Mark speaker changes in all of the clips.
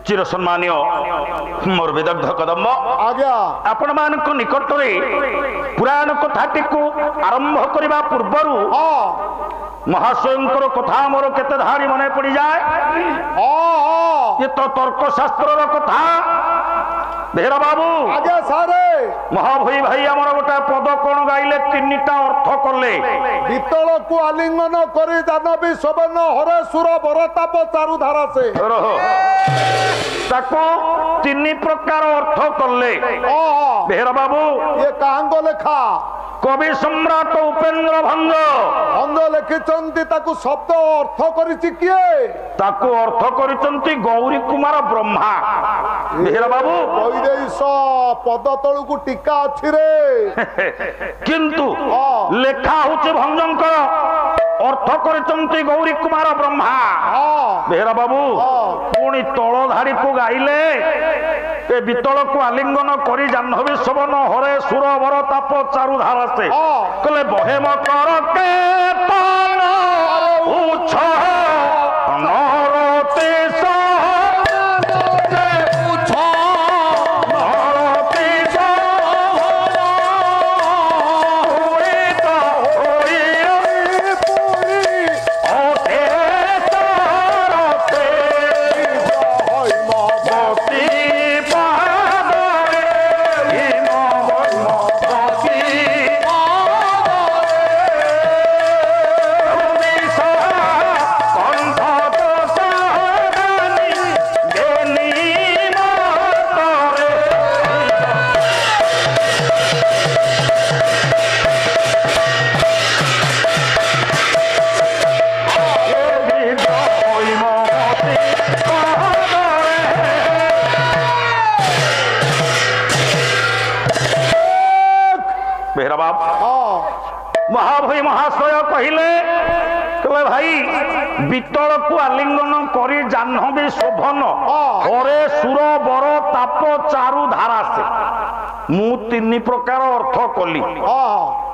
Speaker 1: चिर सम्मान्य मोर विदग्ध कदम
Speaker 2: आज्ञा
Speaker 1: आपण मानक निकटरे पुराण कथाटी को आरंभ करने पूर्वर
Speaker 2: हाँ
Speaker 1: महास्वयंकर कथा मोर केते धारी मने पड़ी जाए।
Speaker 2: हाँ
Speaker 1: ये तो तर्क शास्त्र कथा भेरा बाबू
Speaker 2: आज्ञा सारे
Speaker 1: महाभई भाई आमर गोटे पद कौन गाइले तीनटा अर्थ कले
Speaker 2: वितल को आलिंगन करी जानवी सवन हरे सुर बरताप चारु धारा से
Speaker 1: रहो ताको तीन प्रकार अर्थ कले
Speaker 2: हाँ
Speaker 1: भेरा बाबू
Speaker 2: ये कहांगो लेखा
Speaker 1: कवि सम्राट उपेन्द्र भंग
Speaker 2: भंग लिखिचंती ताकू शब्द अर्थ करिछि किए
Speaker 1: ताको अर्थ करिसंती गौरी कुमार ब्रह्मा भेरा बाबू
Speaker 2: वैदेश पद तळु को टीका अछि रे
Speaker 1: किंतु लेखा होचे भंजंकर अर्थ करिसंती गौरी कुमार ब्रह्मा
Speaker 2: हाँ
Speaker 1: भेरा बाबू पुणी तଳ धाड़ी को गाइले ए बितल को आलिंगन करी जाह्नवी सवन हरे सुर वर ताप चारु धारा से कले बहे मकर के तन उछ नरते महाभई महाशय कहले कहले भाई बितल को आलिंगन करी जाह्नवी शोभन हरे सुर बर ताप चारु धारा से मु तीन प्रकार अर्थ कली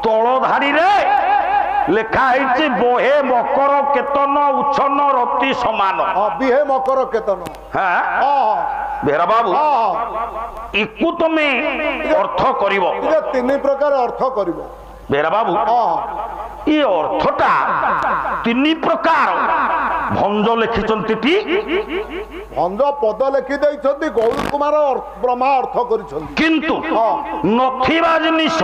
Speaker 1: तଳ धाड़ी रे लेखा है बहे मकर केतन उछन रति समान
Speaker 2: बिहे मकर केतन
Speaker 1: हाँ भेरा बाबू इकु तमे अर्थ करिवो
Speaker 2: तीन प्रकार अर्थ करिवो
Speaker 1: भेरा बाबू ये अर्थटा तीन प्रकार भंज लिखिचंती टी
Speaker 2: भंज पद लिखि दैछंती गौरी कुमार ब्रह्मा अर्थ करिछंती
Speaker 1: किंतु नथिबा जिनिस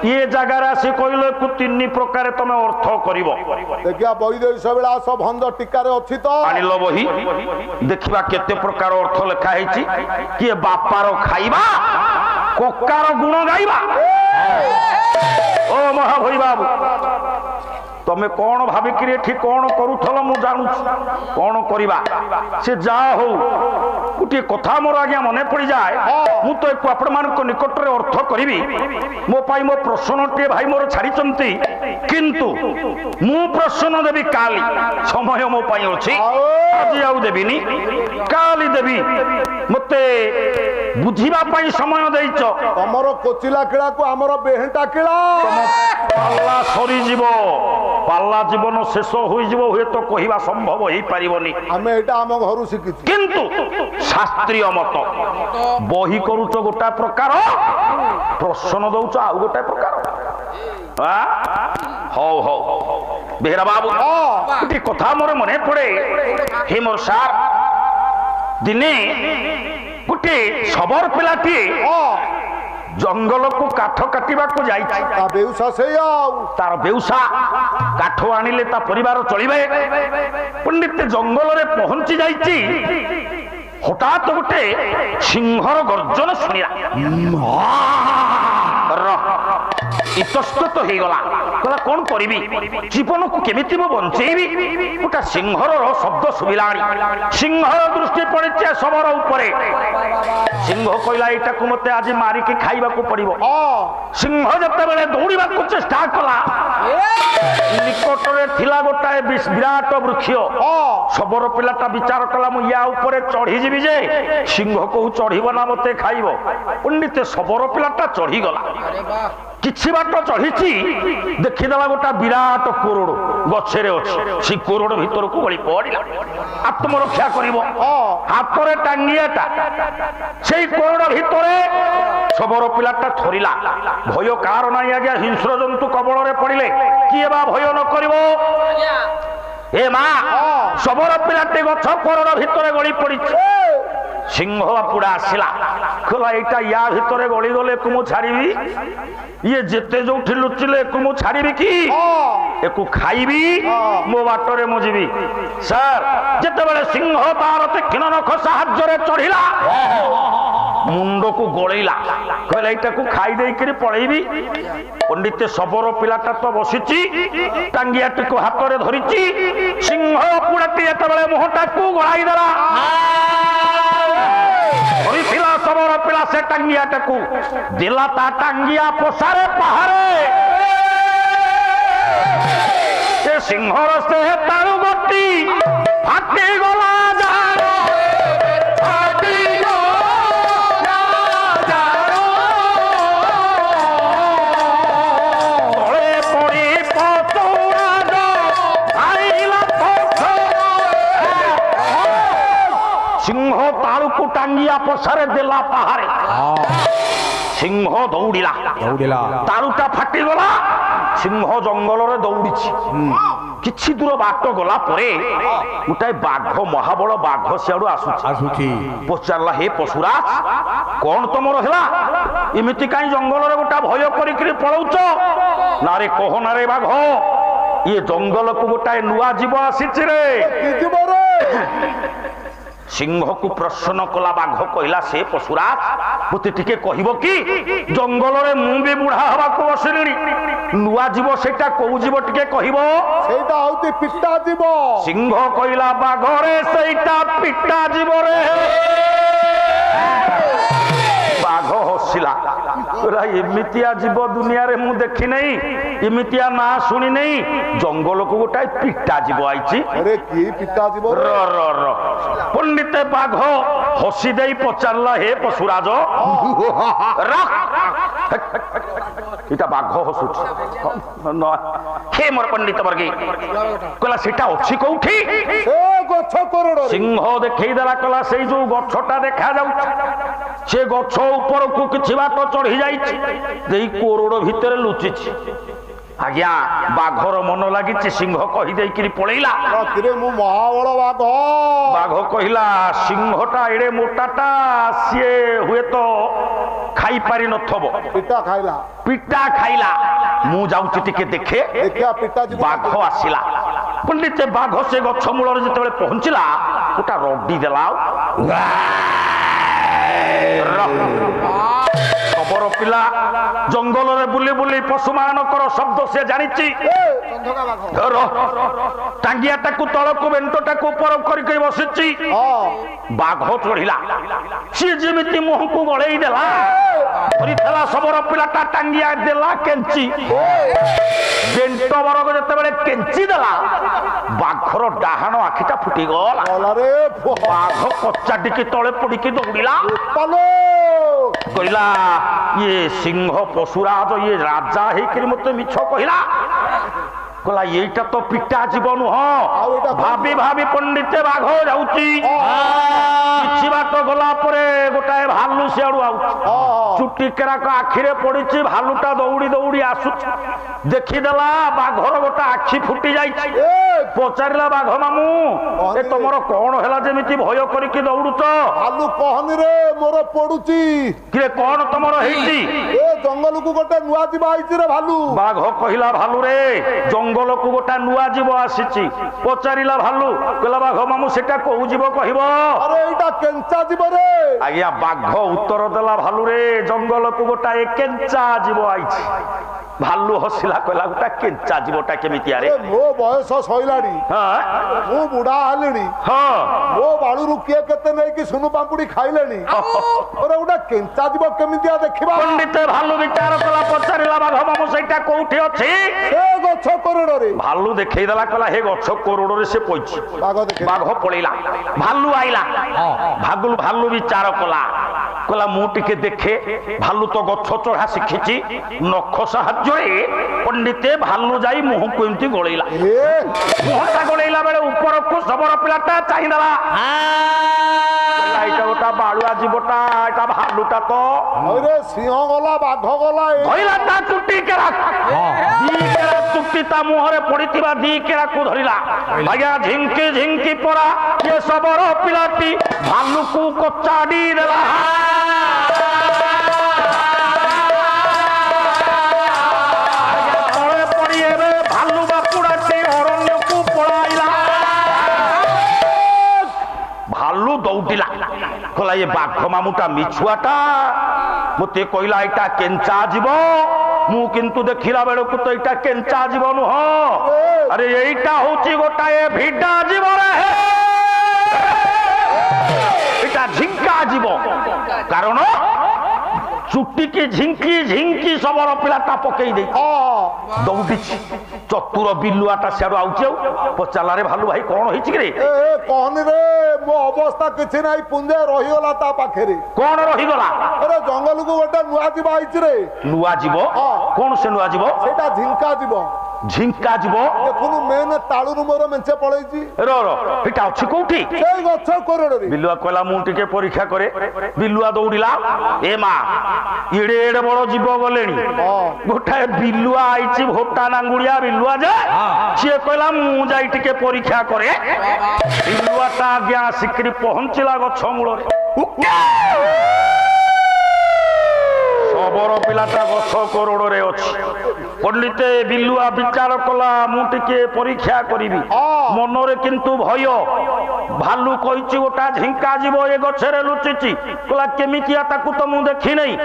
Speaker 1: ये जगह आसी कहले को तीन प्रकार तमे अर्थ करिवो
Speaker 2: देखिया वैदेश विलास भंज टीका रे अछि तो
Speaker 1: आनिलो बही देखिबा केते प्रकार अर्थ लिखा हैछि कि बापार खाइबा कोकार गुण गाइबा ओ महाभई बाबू तमे कौन भाविकी एठी कौन करूथल मु जानू कौन करिबा से जा हो गोटे कथा मोर आज्ञा मने पड़ी जाए मु तो एक आपण मान को निकट रे अर्थ करिबी मो पाई मो प्रश्न टे भाई मोर छाड़ी चंती किंतु मु प्रश्न देबी काली समय मो पाई अछि आज आउ देबिनी काली देबी मते बुझिबा पाई समय देइछ
Speaker 2: हमर कोचिला किला को हमर बेहेटा किला
Speaker 1: पाल्ला सरी जीवो पाल्ला जीवन शेष होई जीवो हुए तो कहिबा संभव होई परिबनी
Speaker 2: हमें एटा हम घरु शिखिछु
Speaker 1: किंतु शास्त्रीय मत बही करूच गोटा प्रकार प्रश्न दउच आ गोटा प्रकार हौ हौ बेहरा बाबू गोटे कथा मोर मने पड़े हे मोर सार दिने गोटे सबर पिलाटी जंगल को काठ काटिबा को जाई
Speaker 2: बेउसा से
Speaker 1: तार बेउसा काठ आनिले ता परिवार चलिबे पंडित जंगल रे पहुंची जाईची हठात गोटे सिंहर गर्जन सुनिला इतस्तत हो गला कहला कौन करी जीवन को केमिति मो बंचेबी गोटा सिंहर शब्द शुभिला सिंहर दृष्टि पड़े सबर उपरे सिंह कहला एटा को मते आज मारिकी खाइबा को पड़िबो सिंह जते बेले दौड़ीबा को चेष्टा कला निकट रे थिला गोटाए विराट वृक्ष सबर पिलाटा विचार कला मु या ऊपर चढ़ी जीवी जे सिंह को चढ़ीबो ना मते खाइबो पंडित सबर पिलाटा चढ़ी गला କିଛି ବାଟ ଚଢିଛି ଦେଖିଦେଲା ଗୋଟା ବିରାଟ କୋରଡ ଗଛରେ ଅଛି। ସେ କୋରଡ ଭିତରକୁ ଗଳି ପଡିଲା। ଆତ୍ମରକ୍ଷା କରିବ ହାତରେ ଟାଙ୍ଗିଆଟା ସେଇ କୋରଡ ଭିତରେ ଶବର ପିଲାଟା ଥରିଲା। ଭୟ କାହାର ନାହିଁ ଆଜ୍ଞା। ହିଂସ୍ର ଜନ୍ତୁ କବଳରେ ପଡିଲେ କିଏ ବା ଭୟ ନ କରିବ? ଏ ମା ଶବର ପିଲାଟି ଗଛ କୋରଡ ଭିତରେ ଗଳି ପଡିଛି। ସିଂହ ବାପୁଡା ଆସିଲା କହିଲା ଏଇଟା ୟା ଭିତରେ ଗଳି ଗଲେ ଏକୁ ମୁଁ ଛାଡିବି? ଇଏ ଯେତେ ଯୋଉଠି ଲୁଚିଲେ ଏକୁ ମୁଁ ଛାଡିବି କି? ଏକୁ ଖାଇବି ମୋ ବାଟରେ ମୁଁ ଯିବି। ସାର୍ ଯେତେବେଳେ ସିଂହ ତାର ତୀକ୍ଷ୍ଣ ନଖ ସାହାଯ୍ୟରେ ଚଢିଲା ମୁଣ୍ଡକୁ ଗୋଳେଇଲା କହିଲା ଏଇଟାକୁ ଖାଇ ଦେଇକିରି ପଳେଇବି। ପଣ୍ଡିତ ଶବର ପିଲାଟା ତ ବସିଛି ଟାଙ୍ଗିଆଟିକୁ ହାତରେ ଧରିଛି। ସିଂହ ବାପୁଡାଟି ଯେତେବେଳେ ମୁହଁଟାକୁ ଗୋଳାଇ ଦେଲା ଧରିଥିଲା ଶବର ପିଲା ସେ ଟାଙ୍ଗିଆଟାକୁ ଦେଲା ତା ଟାଙ୍ଗିଆ ପୋଷାରେ ପାହାରେ। ସେ ସିଂହର ସେ ତାଳୁ ଗୋଟି ଫାଟିଗଲା ସିଂହ ତାଳୁକୁ ଟାଙ୍ଗିଆ ପଛରେ ଦେଲା ପାହାରେ। ସିଂହ ଦୌଡ଼ିଲା ତାଳୁଟା ଫାଟିଗଲା। ସିଂହ ଜଙ୍ଗଲରେ ଦୌଡ଼ିଛି। କିଛି ଦୂର ବାଟ ଗଲା ପରେ ଗୋଟାଏ ବାଘ ମହାବଳ ବାଘ ସିଆଡୁ ଆସୁଛି। ପଚାରିଲା ହେ ପଶୁରାଜ କଣ ତମର ହେଲା? ଏମିତି କାହିଁ ଜଙ୍ଗଲରେ ଗୋଟା ଭୟ କରିକିରି ପଳଉଛ? ନାରେ କହନାରେ ବାଘ ଇଏ ଜଙ୍ଗଲକୁ ଗୋଟାଏ ନୂଆ ଜୀବ ଆସିଛି ରେ। ସିଂହକୁ ପ୍ରଶ୍ନ କଲା ବାଘ କହିଲା ସେ ପଶୁରାଜ ମତେ ଟିକେ କହିବ କି ଜଙ୍ଗଲରେ ମୁଁ ବି ବୁଢା ହବାକୁ ବସିଲିଣି ନୂଆ ଜୀବ ସେଇଟା କୋଉ ଜୀବ ଟିକେ କହିବ?
Speaker 2: ସେଇଟା ହଉଛି ପିଟା ଜୀବ।
Speaker 1: ସିଂହ କହିଲା ବାଘରେ ସେଇଟା ପିଟା ଜୀବରେ। ବାଘ ହସିଲା ଏମିତିଆ ଜୀବ ଦୁନିଆରେ ମୁଁ ଦେଖି ନାହିଁ ଏମିତିଆ ନା ଶୁଣି ନାହିଁ। ଜଙ୍ଗଲକୁ ଗୋଟାଏ ପିଟା ଜୀବ ଆଇଛି। ପଣ୍ଡିତ ବାଘ ହସି ଦେଇ ପଚାରିଲା ହେ ପଶୁରାଜ ଏଟା ବାଘ ହସୁଛି ହେ ମୋର ପଣ୍ଡିତ ବର୍ଗୀ କହିଲା ସେଟା ଅଛି କୋଉଠି? ସିଂହ ଦେଖେଇ ଦେଲା କହିଲା ସେଇ ଯୋଉ ଗଛଟା ଦେଖା ଯାଉଛି ସେ ଗଛ ଉପରକୁ କିଛି ବାଟ ଚଢି ଯାଇଛି ଦେଇ କୋରଡ ଭିତରେ ଲୁଚିଛି। ଆଜ୍ଞା ବାଘର ମନ ଲାଗିଛି। ସିଂହ କହିଦେଇକିରି ପଳେଇଲା। ବାଘ କହିଲା ସିଂହଟା ଏଡେ ମୋଟାଟା ସିଏ ହୁଏତ ଖାଇପାରି ନଥିବ ପିଟା ଖାଇଲା। ମୁଁ ଯାଉଛି ଟିକେ ଦେଖେ। ବାଘ ଆସିଲା। ପଣ୍ଡିତ ବାଘ ସେ ଗଛ ମୂଳରେ ଯେତେବେଳେ ପହଞ୍ଚିଲା ଗୋଟା ରଡି ଦେଲା। ଖବର ପିଲା ଜଙ୍ଗଲରେ ବୁଲି ବୁଲି ପଶୁ ମାନଙ୍କର ଶବ୍ଦ ସେ ଜାଣିଛି। ଟାଙ୍ଗିଆଟାକୁ ତଳକୁ ବେଣ୍ଟଟାକୁ ଉପର କରିକି ବସିଛି। ବାଘ ଚଢିଲା। ସିଏ ଯେମିତି ମୁହଁକୁ ଗଳେଇ ଦେଲା ଧରିଥିଲା ଶବର ପିଲାଟା ଟାଙ୍ଗିଆ ଦେଲା କେଞ୍ଚି। ବେଣ୍ଟ ବରଗ ଯେତେବେଳେ କେଞ୍ଚି ଦେଲା ବାଘର ଡାହାଣ ଆଖିଟା ଫୁଟିଗଲା। ବାଘ କଚାଟିକି ତଳେ ପଡିକି ଦୌଡ଼ିଲା। କହିଲା ଇଏ ସିଂହ ପଶୁରାଜ ଇଏ ରାଜା ହେଇକିରି ମତେ ମିଛ କହିଲା। କହିଲା ଏଇଟା ତ ପିଟା ଜୀବ ନୁହଁ। ଭାବି ଭାବି ପଣ୍ଡିତେ ବାଘ ଯାଉଛି। କିଛି ବାଟ ଗଲା ପରେ ଗୋଟାଏ ଭାଲୁ ସିଆଡୁ ଆଉଛି। ଚୁଟି କେରାକ ଆଖିରେ ପଡିଛି। ଭାଲୁଟା ଦୌଡି ଦୌଡି ଆସୁଛି। ଦେଖିଦେଲା ବାଘର ଗୋଟେ ଆଖି ଫୁଟି ଯାଇଛି। ପଚାରିଲା ବାଘ ମାମୁ ଏ ତମର କଣ ହେଲା ଯେମିତି ଭୟ କରିକି ଦୌଡୁଛ?
Speaker 2: ଭାଲୁ କହନି ରେ ମୋର ପଡୁଛି।
Speaker 1: କିରେ କଣ ତମର ହେଇଛି?
Speaker 2: ଏ ଜଙ୍ଗଲକୁ ଗୋଟେ ନୂଆ ଜୀବ ଆଇଛି ରେ ଭାଲୁ।
Speaker 1: ବାଘ କହିଲା ଭାଲୁ ରେ ଜଙ୍ଗଲକୁ ଗୋଟା ନୂଆ ଜୀବ ଆସିଛି। ପଚାରିଲା ଭାଲୁ କହିଲା ବାଘ ମାମୁ ସେଟା କୋଉ ଜୀବ କହିବ?
Speaker 2: ଆରେ ଏଇଟା କେଞ୍ଚା ଜୀବ ରେ।
Speaker 1: ଆଜ୍ଞା ବାଘ ଉତ୍ତର ଦେଲା ଭାଲୁ ରେ ଜଙ୍ଗଲକୁ ଗୋଟାଏ କେଞ୍ଚା ଜୀବ ଆଇଛି। ଭାଲୁ ହସିଲା କହିଲା ଗୋଟା କେଞ୍ଚା ଜୀବଟା କେମିତି? ଆରେ
Speaker 2: ମୋ ବୟସ ସଇଲାଣି ମୁଁ ବୁଢା ହେଲିଣି। ମୋ ବାଳୁରୁ କିଏ କେତେ ନେଇକି ସୁନୁ ପାମ୍ପୁଡି ଖାଇଲେଣି। ଗୋଟେ କେଞ୍ଚା ଜୀବ କେମିତିଆ ଦେଖିବା?
Speaker 1: ପଣ୍ଡିତ ଭାଲୁ ବିଚାର କଲା। ପଚାରିଲା ବାଘ ମାମୁ ସେଇଟା କୋଉଠି ଅଛି?
Speaker 2: ସେ ଗଛ କୋରଡରେ।
Speaker 1: ଭାଲୁ ଦେଖେଇ ଦେଲା କହିଲା ହେ ଗଛ କୋରଡରେ ସେ ପଇଛି। ବାଘ ପଳେଇଲା। ଭାଲୁ ଆଇଲା। ଭାଲୁ ବିଚାର କଲା କହିଲା ମୁଁ ଟିକେ ଦେଖେ ଭାଲୁ ତ ଗଛ ଚଢା ଶିଖିଛି ନଖ ସାହାଯ୍ୟରେ ପଣ୍ଡିତେ ଭାଲୁ ଯାଇ ମୁହଁକୁ ଏମିତି ଗୋଳେଇଲା ମୁହଁଟା ଗୋଳେଇଲା ବେଳେ ଉପରକୁ ଶବର ପିଲାଟା ଚାହିଁଦେଲା ଏଇଟା ଗୋଟା ବାଳୁଆ ଜୀବଟା ଏଇଟା ଭାଲୁଟା ତ
Speaker 2: ସିଂହ ଗଲା ବାଘ ଗଲା
Speaker 1: ଧରିଲା ତା ଚୁଟି କେରା ଦି କେରା ଚୁଟି ତା ମୁହଁରେ ପଡିଥିବା ଦି କେରାକୁ ଧରିଲା ଆଜ୍ଞା ଝିଙ୍କି ଝିଙ୍କି ପରା ଏ ଶବର ପିଲାଟି ଭାଲୁକୁ କଚାଡି ଦେଲା ତଳେ ପଡି ଏବେ ଭାଲୁ ବାପୁଡାଟି ଅରଣ୍ୟକୁ ପଳାଇଲା ଭାଲୁ ଦୌଡ଼ିଲା କହିଲା ଏ ବାଘ ମାମୁଟା ମିଛୁଆଟା ମତେ କହିଲା ଏଇଟା କେଞ୍ଚା ଯିବ ମୁଁ କିନ୍ତୁ ଦେଖିଲା ବେଳକୁ ତ ଏଇଟା କେଞ୍ଚା ଯିବ ନୁହଁ ଆରେ ଏଇଟା ହଉଛି ଗୋଟାଏ ଭିଡା ଯିବ ଏଇଟା ଝିଙ୍କା ଯିବ କାରଣ ଚୁଟିକି ଝିଙ୍କି ଝିଙ୍କି ଶବର ପିଲାଟା ପକେଇ ଦେଇ ଦୌଡ଼ିଛି ଚତୁର ବିଲୁଆଟା ସିଆଡୁ ଆଉଛି ଆଉ ପଚାରିଲାରେ ଭାଲୁ ଭାଇ କଣ ହେଇଛି କି ରେ
Speaker 2: କହନି ରେ ମୋ ଅବସ୍ଥା କିଛି ନାହିଁ ପୁଞ୍ଜେ ରହିଗଲା ତା ପାଖରେ
Speaker 1: କଣ ରହିଗଲା
Speaker 2: ଆରେ ଜଙ୍ଗଲକୁ ଗୋଟେ ନୂଆ ଯିବ ଆଇଛି ରେ
Speaker 1: ନୂଆ ଯିବ କଣ ସେ ନୂଆ ଯିବ
Speaker 2: ସେଇଟା ଝିଙ୍କା ଯିବ
Speaker 1: ଝିଙ୍କା ଯିବ
Speaker 2: ଦେଖୁନୁ ମେନ୍ ତାଳୁରୁ ମୋର ମେଞ୍ଚେ ପଳେଇଛି
Speaker 1: ଏଟା ଅଛି କୋଉଠି
Speaker 2: ସେଇ ଗଛ କୋରଡ଼ରେ
Speaker 1: ବିଲୁଆ କହିଲା ମୁଁ ଟିକେ ପରୀକ୍ଷା କରେ ବିଲୁଆ ଦୌଡ଼ିଲା ଏ ମା ଏଡେ ଏଡେ ବଡ ଜୀବ ଗଲେଣି ଗୋଟାଏ ବିଲୁଆ ଆଇଛି ଭୋଟା ନାଙ୍ଗୁଳିଆ ବିଲୁଆ ଯେ ସିଏ କହିଲା ମୁଁ ଯାଇ ଟିକେ ପରୀକ୍ଷା କରେ ବିଲୁଆଟା ଆଜ୍ଞା ଆସିକିରି ପହଞ୍ଚିଲା ଗଛ ମୂଳରେ ଶବର ପିଲାଟା ଗଛ କୋରଡ଼ରେ ଅଛି ପଣ୍ଡିତେ ବିଲୁଆ ବିଚାର କଲା ମୁଁ ଟିକେ ପରୀକ୍ଷା କରିବି ମନରେ କିନ୍ତୁ ଭୟ ଭାଲୁ କହିଛି ଗୋଟା ଝିଙ୍କା ଯିବ ଏ ଗଛରେ ଲୁଚିଛି କହିଲା କେମିତିଆ ତାକୁ ତ ମୁଁ ଦେଖି ନାହିଁ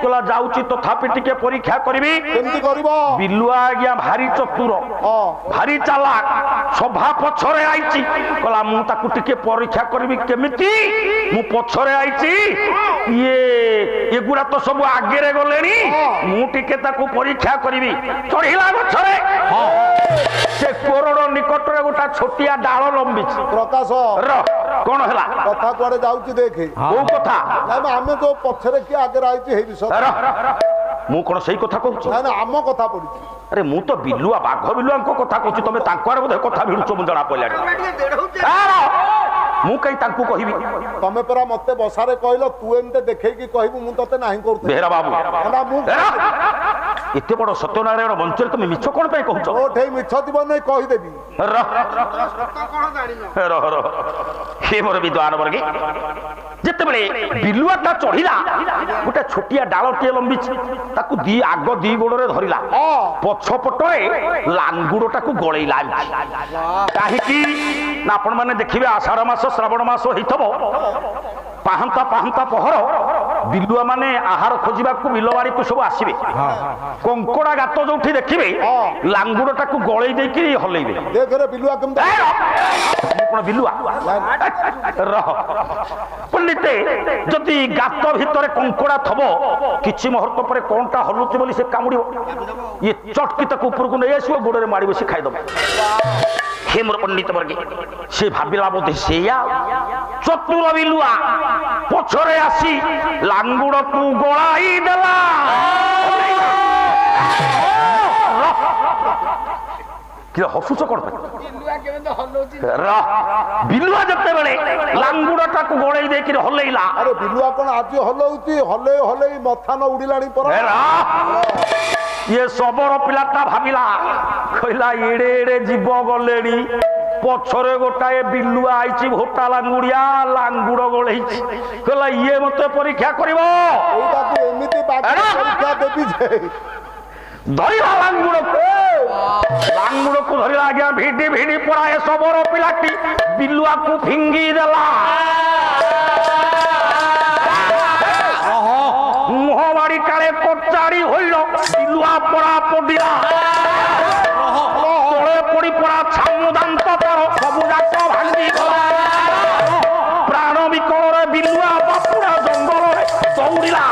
Speaker 1: କହିଲା ଯାଉଛି ତଥାପି ଟିକେ ପରୀକ୍ଷା କରିବି ବିଲୁଆ ଆଜ୍ଞା ଭାରି ଚତୁର ଭାରି ଚାଲାକ ସଭା ପଛରେ ଆଇଛି କହିଲା ମୁଁ ତାକୁ ଟିକେ ପରୀକ୍ଷା କରିବି କେମିତି ମୁଁ ପଛରେ ଆଇଛି ଏଗୁଡା ତ ସବୁ ଆଗରେ ଗଲେଣି ମୁଁ ଟିକେ ତାକୁ ପରୀକ୍ଷା କରିବି ଚଢିଲା ଗଛରେ ସେ କୋରଡ଼ ନିକଟରେ ଗୋଟା ଛୋଟିଆ ଡାଳ ଲମ୍ବିଛି
Speaker 2: ପ୍ରକାଶ
Speaker 1: କଣ ହେଲା
Speaker 2: କଥା କୁଆଡେ ଯାଉଛି ଦେଖେ
Speaker 1: କୋଉ କଥା
Speaker 2: ଆମେ ଯୋଉ ପଛରେ କିଏ ଆଗରେ ଆଇଛି ହେଇ ବିଷୟ
Speaker 1: ମୁଁ କଣ ସେଇ କଥା କହୁଛି
Speaker 2: ଆମ କଥା ପଡିଛି
Speaker 1: ଆରେ ମୁଁ ତ ବିଲୁଆ ବାଘ ବିଲୁଆଙ୍କ କଥା କହୁଛି ତମେ ତାଙ୍କ ଆଡେ ବୋଧେ କଥା ଭିଡୁଛ ମୁଁ ଜଣା ପଡିଲାଣି ମୁଁ କାଇଁ ତାଙ୍କୁ କହିବି
Speaker 2: ତମେ ପରା ମତେ ବସାରେ କହିଲ ତୁ ଏମିତି ଦେଖେଇକି କହିବୁ ମୁଁ ତତେ ନାହିଁ କରୁଛି
Speaker 1: ବେହେରା ବାବୁ ଏତେ ବଡ ସତ୍ୟନାରାୟଣ ମଞ୍ଚରେ ତମେ ମିଛ କଣ ପାଇଁ କହୁଛ
Speaker 2: ମିଛ ଥିବ ନାଇଁ କହିଦେବି
Speaker 1: ମୋର ବିଦ୍ୱାନ ବର୍ଗୀ ଯେତେବେଳେ ବିଲୁଆଟା ଚଢିଲା ଗୋଟେ ଛୋଟିଆ ଡାଳଟିଏ ଲମ୍ବିଛି ତାକୁ ଆଗ ଦି ଗୋଡରେ ଧରିଲା ପଛପଟରେ ଲାଙ୍ଗୁଡଟାକୁ ଗଳେଇଲା କାହିଁକି ନା ଆପଣ ମାନେ ଦେଖିବେ ଆଷାଢ ମାସ ଶ୍ରାବଣ ମାସ ହେଇଥିବ ପାହାନ୍ତା ପାହାନ୍ତା ପହର ବିଲୁଆ ମାନେ ଆହାର ଖୋଜିବାକୁ ବିଲବାଡିକୁ ସବୁ ଆସିବେ କଙ୍କଡା ଗାତ ଯୋଉଠି ଦେଖିବେ ଲାଙ୍ଗୁଡଟାକୁ ଗଳେଇ ଦେଇକି ହଲେଇବେ
Speaker 2: ବିଲୁଆ
Speaker 1: କଣ ବିଲୁଆ ପଣ୍ଡିତେ ଯଦି ଗାତ ଭିତରେ କଙ୍କଡା ଥବ କିଛି ମୁହୂର୍ତ୍ତ ପରେ କଣଟା ହଲୁଛି ବୋଲି ସେ କାମୁଡିବ ଇଏ ଚଟକି ତାକୁ ଉପରକୁ ନେଇ ଆସିବ ଗୋଡରେ ମାଡି ବସି ଖାଇଦବ हे मोर पंडित वर्गे से भाविला बोधे सेया चतुर बिलुआ पछरे आसी लांगुड़ को गलाई देला कि हसुच कोन बिलुआ केमते हलौची बिलुआ जते बेले लांगुड़टा को गळै दे कि हलैला
Speaker 2: अरे बिलुआ कोन आज हलौची हले हले मथा न उडिलाणी पर
Speaker 1: ये सबरो पिलाटा भाविला कहला एडे एडे जीव गलेनी पछरे गोटाए बिलुआ आइची भोटा लांगुड़िया लांगुड़ गळैची कहला ये मते परीक्षा करिवो
Speaker 2: ओटा तू एमिति बाकी परीक्षा देबी जे
Speaker 1: धरिला लांगुड़ को धरिला गया भिडी भिडी पड़ाए सबरो पिलाटी बिलुआ को फिंगी देला मुहबाड़ी काले कोचाड़ी होइल बिलुआ पड़ा पड़िला तळे पड़ी पड़ा छामुदांत पर सबु जाक भांगी गला प्राण विकल रे बिलुआ बापुड़ा जंगल रे दौड़िला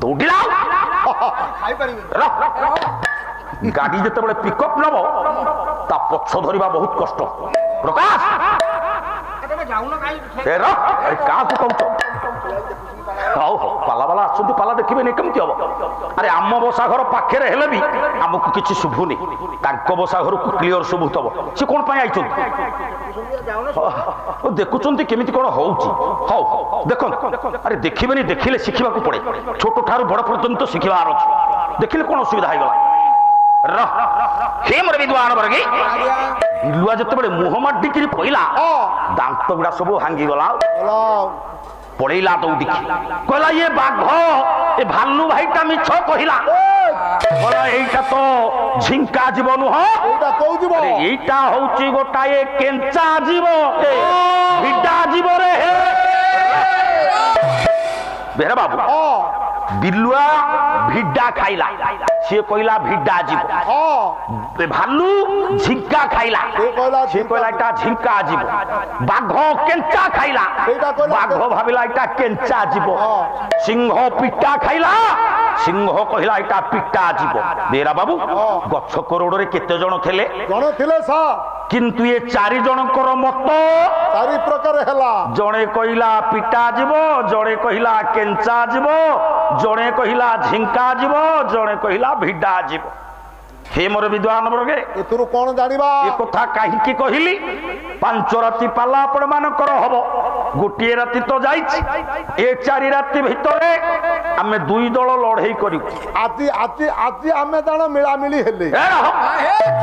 Speaker 1: दौड़िला खाई परिबे गाड़ी जते बळे पिकअप नबो ता पछ धरिबा बहुत कष्ट प्रकाश କାହାକୁ କହୁଛ? ହଉ ହଉ ପାଲା ବାଲା ଆସନ୍ତୁ, ପାଲା ଦେଖିବେନି କେମିତି ହବ? ଆରେ ଆମ ବସା ଘର ପାଖରେ ହେଲେ ବି ଆମକୁ କିଛି ଶୁଭୁନି, ତାଙ୍କ ବସା ଘରକୁ କ୍ଲିଅର ଶୁଭୁଥିବ। ସେ କଣ ପାଇଁ ଆଇଛନ୍ତି? ଦେଖୁଛନ୍ତି କେମିତି କଣ ହଉଛି? ହଉ ଦେଖନ୍ତୁ, ଆରେ ଦେଖିବେନି, ଦେଖିଲେ ଶିଖିବାକୁ ପଡେ। ଛୋଟ ଠାରୁ ବଡ ପର୍ଯ୍ୟନ୍ତ ଶିଖିବାର ଅଛି। ଦେଖିଲେ କଣ ଅସୁବିଧା ହେଇଗଲା? ହେ ମୋର ବିଦ୍ୱାନ ବର୍ଗୀ, ବିଲୁଆ ଯେତେବେଳେ ମୁହଁ ମାଡିକିରି ପଇଲା, ଦାନ୍ତ ଗୁଡା ସବୁ ଭାଙ୍ଗିଗଲା, ପଳେଇଲା ଦୌଡ଼ିକି। କହିଲା ଇଏ ବାଘ, ଏ ଭାଲୁ ଭାଇଟା ମିଛ କହିଲା। এইটা তো ঝিঙ্কা জীব নুহ, এইটা হচ্ছে গোটায়ে কেঞ্চা জীব, ভিডা জীব রে। বেরে বাবু, বিলুয়া ভিডা খাইলা, সে কইলা ভিডা জীব। ভালু ঝিঙ্কা খাইলা, সে কইলা এটা ঝিঙ্কা জীব। বাঘ কেঞ্চা খাইলা, বাঘ ভাবিলা এটা কেঞ্চা জীব। সিংহ পিটা খাইলা, সিংহ কহিলা এটা পিটা জীব। বেরা বাবু, গছ করোড়ে কেতে জন ଥିଲେ?
Speaker 2: জন ଥିଲେ স্যার,
Speaker 1: কিন্তু এ চারি জনকর মত
Speaker 2: চারি প্রকার হেলা।
Speaker 1: জনে কহিলা পিটা জীব, জনে কহিলা কেঞ্চা জীব, জনে কহিলা ঝিঙ্কা জীব, জনে কহিলা ভিডা জীব। হে মোর বিদ্ୱାନ ବର୍ଗେ,
Speaker 2: ଏଥିରୁ କଣ ଜାଣିବା?
Speaker 1: ଏ କଥା କାହିଁକି କହିଲି? 5 ରାତି ପାଲା ଆପଣ ମାନଙ୍କର ହବ, ଗୋଟିଏ ରାତି ତ ଯାଇଛି। ଏ 4 ରାତି ଭିତରେ ଆମେ 2 ଦଳ ଲଢେଇ କରିବୁ।
Speaker 2: ଆଜି ଆଜି ଆଜି ଆମେ ଜାଣ ମିଳାମିଳି ହେଲେ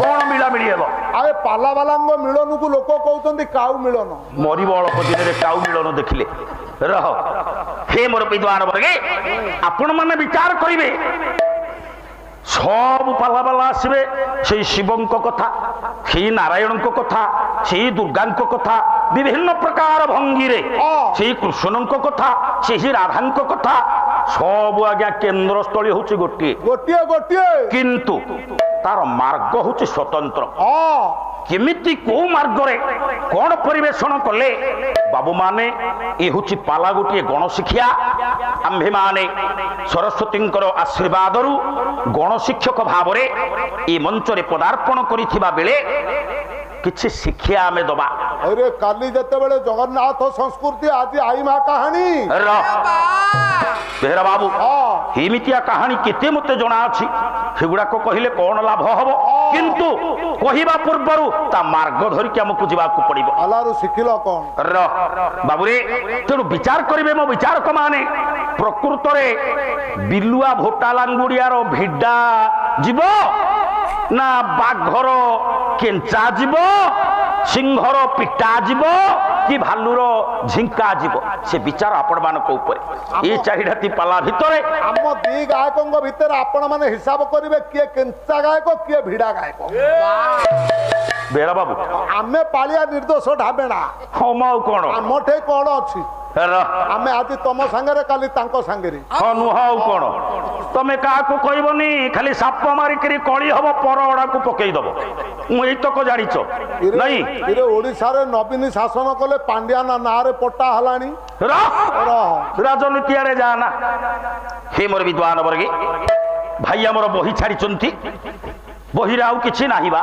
Speaker 1: କଣ ମିଳାମିଳି ହେବ?
Speaker 2: ଆଏ ପାଲାବାଲାଙ୍କ ମିଳନକୁ ଲୋକ କହୁଛନ୍ତି କାଉ ମିଳନ।
Speaker 1: ମରିବ ଅଳ୍ପ ଦିନରେ କାଉ ମିଳନ ଦେଖିଲେ। ରହ ହେ ମୋର ବିଦ୍ୱାନ ବର୍ଗେ, ଆପଣ ମାନେ ବିଚାର କରିବେ। সব পালাবালা আসবে সেই শিবঙ্ক কথা, সেই নারায়ণଙ୍କ কথা, সেই দুর্গাଙ୍କ কথা, বিভিন্ন প্রকার ভঙ্গিরে সেই কৃষ্ণଙ୍କ কথা, সেই রাধাଙ୍କ কথা, সব আজ্ঞা কেন্দ্রস্থলী হচ্ছে গোটিয়ে
Speaker 2: ଗୋଟିଏ ଗୋଟିଏ,
Speaker 1: কিন্তু তার মার্গ হচ্ছে স্বতন্ত্র। কেমিতি কোউ মার্গরে কোন পরিবেশন কলে বাবু মানে এ হচ্ছে পালা গোটিয়ে গণশিক্ষা। আম্ভে মানে সরস্বতীঙ্কর আশীর্বাদরু গণশিক্ষক ভাবরে এই মঞ্চরে পদার্পণ করিথিবা বেলে কিছু শিক্ষা আমি দবা।
Speaker 2: আরে কালি যেতেবেলে জগন্নাথ সংস্কৃতি, আজি আইমা কাহানী।
Speaker 1: বেহরা বাবু, এমিতিয়া কাহানী কেতে মতে জনা আছে, সেগুড়াক কহিলে কোন লাভ হব, কিন্তু কহিবা পূর্বরু তা মার্গ ধরিকি আমাকে যাওয়াকে পড়িব।
Speaker 2: আলারু শিখিল কোন?
Speaker 1: বাবুরে, তেণু বিচার করিবে মো বিচারক মানে, প্রকৃতরে বিলুয়া ভোটা লাঙ্গুড়িয়ার ভিডা জীব না বাঘর কেঞ্চা জীব, সিংহর পিটা জীব কি ভালুর ঝিঙ্কা জীব, সে বিচার আপন মানক উপরে। এই 4 রাতি পালা ভিতরে
Speaker 2: আম ଦି ଗାୟକଙ୍କ ଭିତରେ ଆପଣ ମାନେ ହିସାବ କରିବେ କିଏ କେଞ୍ଚା ଗାୟକ କିଏ ଭିଡା ଗାୟକ।
Speaker 1: ବେରା ବାବୁ,
Speaker 2: ଆମେ ପାଳିଆ ନିର୍ଦ୍ଦୋଷ ଢାବେଣା,
Speaker 1: ହମ ଆଉ କଣ
Speaker 2: ଆମଠେ କଣ ଅଛି? ଆମେ ଆଜି ତମ ସାଙ୍ଗରେ, କାଲି ତାଙ୍କ ସାଙ୍ଗରେ।
Speaker 1: ହଁ ନୁହ ଆଉ କଣ? ତମେ କାହାକୁ କହିବନି, ଖାଲି ସାପ ମାରିକିରି କଳି ହବ, ପର ଅଡାକୁ ପକେଇ ଦବ। ମୁଁ ଏଇତକ ଜାଣିଛ ନାଇଁ?
Speaker 2: ଓଡିଶାରେ ନବୀନ ଶାସନ କଲେ ପାଣ୍ଡିଆନ ନାଁରେ ପଟ୍ଟା ହେଲାଣି।
Speaker 1: ରାଜନୀତିଆରେ ଯା ନା। ହେ ମୋର ବିଦ୍ୱାନ ବର୍ଗେ, ଭାଇ ଆମର ବହି ଛାଡିଛନ୍ତି, ବହିରେ ଆଉ କିଛି ନାହିଁ ବା।